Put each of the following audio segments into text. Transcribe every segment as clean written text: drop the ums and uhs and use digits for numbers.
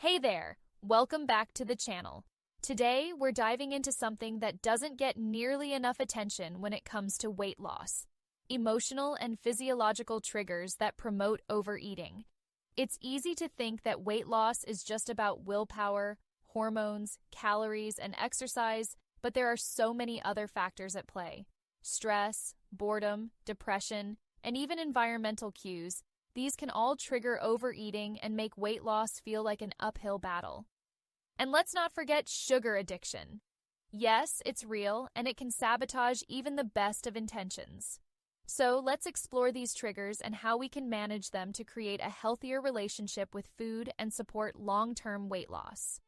Hey there, welcome back to the channel. Today, we're diving into something that doesn't get nearly enough attention when it comes to weight loss: emotional and physiological triggers that promote overeating. It's easy to think that weight loss is just about willpower, hormones, calories, and exercise, but there are so many other factors at play. Stress, boredom, depression, and even environmental cues. These can all trigger overeating and make weight loss feel like an uphill battle. And let's not forget sugar addiction. Yes, it's real, and it can sabotage even the best of intentions. So let's explore these triggers and how we can manage them to create a healthier relationship with food and support long-term weight loss.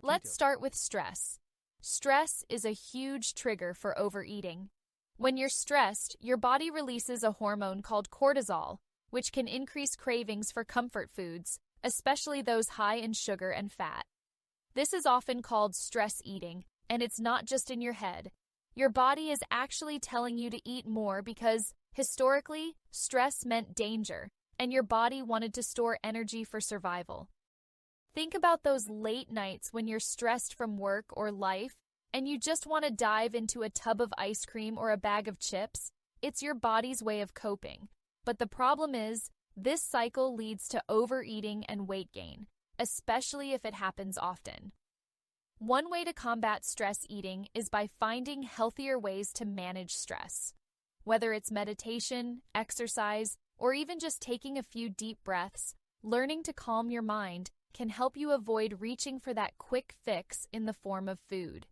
Let's start with stress. Stress is a huge trigger for overeating. When you're stressed, your body releases a hormone called cortisol, which can increase cravings for comfort foods, especially those high in sugar and fat. This is often called stress eating, and it's not just in your head. Your body is actually telling you to eat more because, historically, stress meant danger, and your body wanted to store energy for survival. Think about those late nights when you're stressed from work or life and you just want to dive into a tub of ice cream or a bag of chips. It's your body's way of coping. But the problem is, this cycle leads to overeating and weight gain, especially if it happens often. One way to combat stress eating is by finding healthier ways to manage stress. Whether it's meditation, exercise, or even just taking a few deep breaths, learning to calm your mind can help you avoid reaching for that quick fix in the form of food.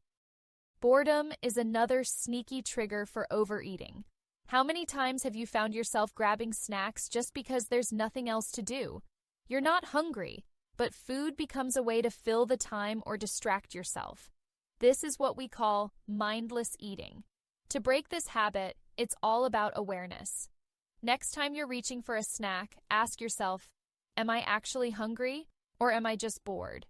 Boredom is another sneaky trigger for overeating. How many times have you found yourself grabbing snacks just because there's nothing else to do? You're not hungry, but food becomes a way to fill the time or distract yourself. This is what we call mindless eating. To break this habit, it's all about awareness. Next time you're reaching for a snack, ask yourself, am I actually hungry? Or am I just bored?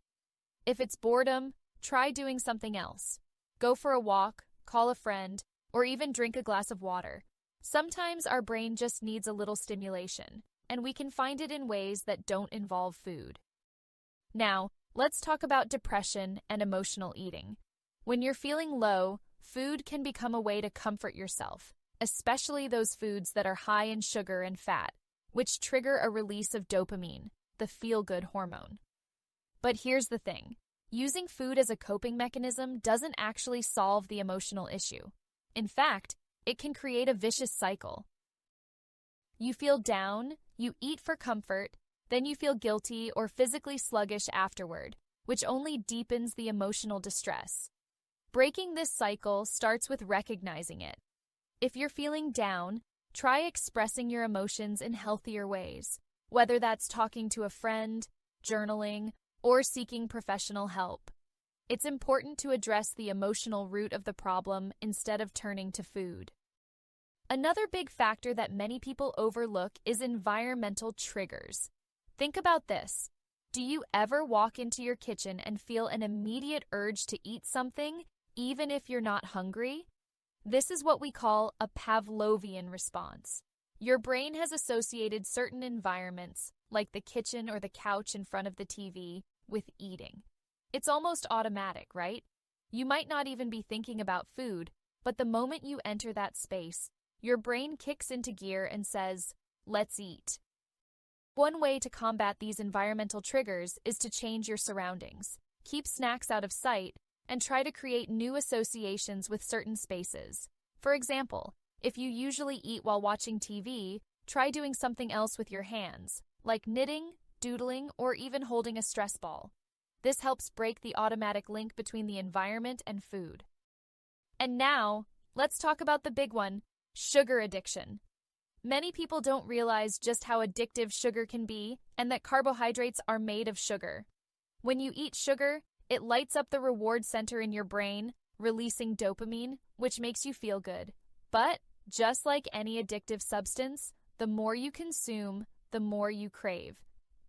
If it's boredom, try doing something else. Go for a walk, call a friend, or even drink a glass of water. Sometimes our brain just needs a little stimulation, and we can find it in ways that don't involve food. Now, let's talk about depression and emotional eating. When you're feeling low, food can become a way to comfort yourself, especially those foods that are high in sugar and fat, which trigger a release of dopamine, the feel-good hormone. But here's the thing. Using food as a coping mechanism doesn't actually solve the emotional issue. In fact, it can create a vicious cycle. You feel down, you eat for comfort, then you feel guilty or physically sluggish afterward, which only deepens the emotional distress. Breaking this cycle starts with recognizing it. If you're feeling down, try expressing your emotions in healthier ways, whether that's talking to a friend, journaling, or seeking professional help. It's important to address the emotional root of the problem instead of turning to food. Another big factor that many people overlook is environmental triggers. Think about this. Do you ever walk into your kitchen and feel an immediate urge to eat something, even if you're not hungry? This is what we call a Pavlovian response. Your brain has associated certain environments, like the kitchen or the couch in front of the TV, with eating. It's almost automatic, right? You might not even be thinking about food, but the moment you enter that space, your brain kicks into gear and says, let's eat. One way to combat these environmental triggers is to change your surroundings. Keep snacks out of sight and try to create new associations with certain spaces. For example, if you usually eat while watching TV, try doing something else with your hands, like knitting, doodling, or even holding a stress ball. This helps break the automatic link between the environment and food. And now, let's talk about the big one, sugar addiction. Many people don't realize just how addictive sugar can be and that carbohydrates are made of sugar. When you eat sugar, it lights up the reward center in your brain, releasing dopamine, which makes you feel good. But, just like any addictive substance, the more you consume, the more you crave.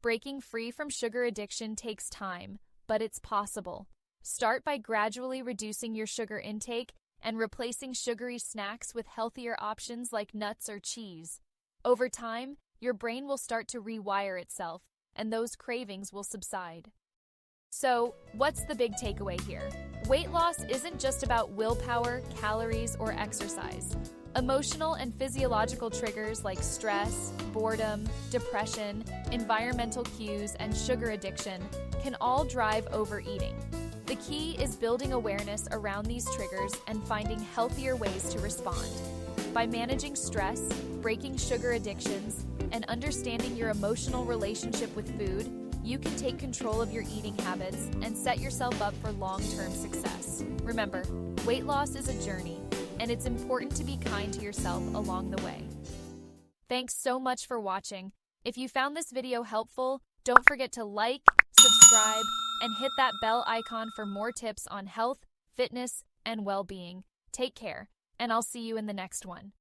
Breaking free from sugar addiction takes time, but it's possible. Start by gradually reducing your sugar intake and replacing sugary snacks with healthier options like nuts or cheese. Over time, your brain will start to rewire itself, and those cravings will subside. So, what's the big takeaway here? Weight loss isn't just about willpower, calories, or exercise. Emotional and physiological triggers like stress, boredom, depression, environmental cues, and sugar addiction can all drive overeating. The key is building awareness around these triggers and finding healthier ways to respond. By managing stress, breaking sugar addictions, and understanding your emotional relationship with food, you can take control of your eating habits and set yourself up for long-term success. Remember, weight loss is a journey, and it's important to be kind to yourself along the way. Thanks so much for watching. If you found this video helpful, don't forget to like, subscribe, and hit that bell icon for more tips on health, fitness, and well-being. Take care, and I'll see you in the next one.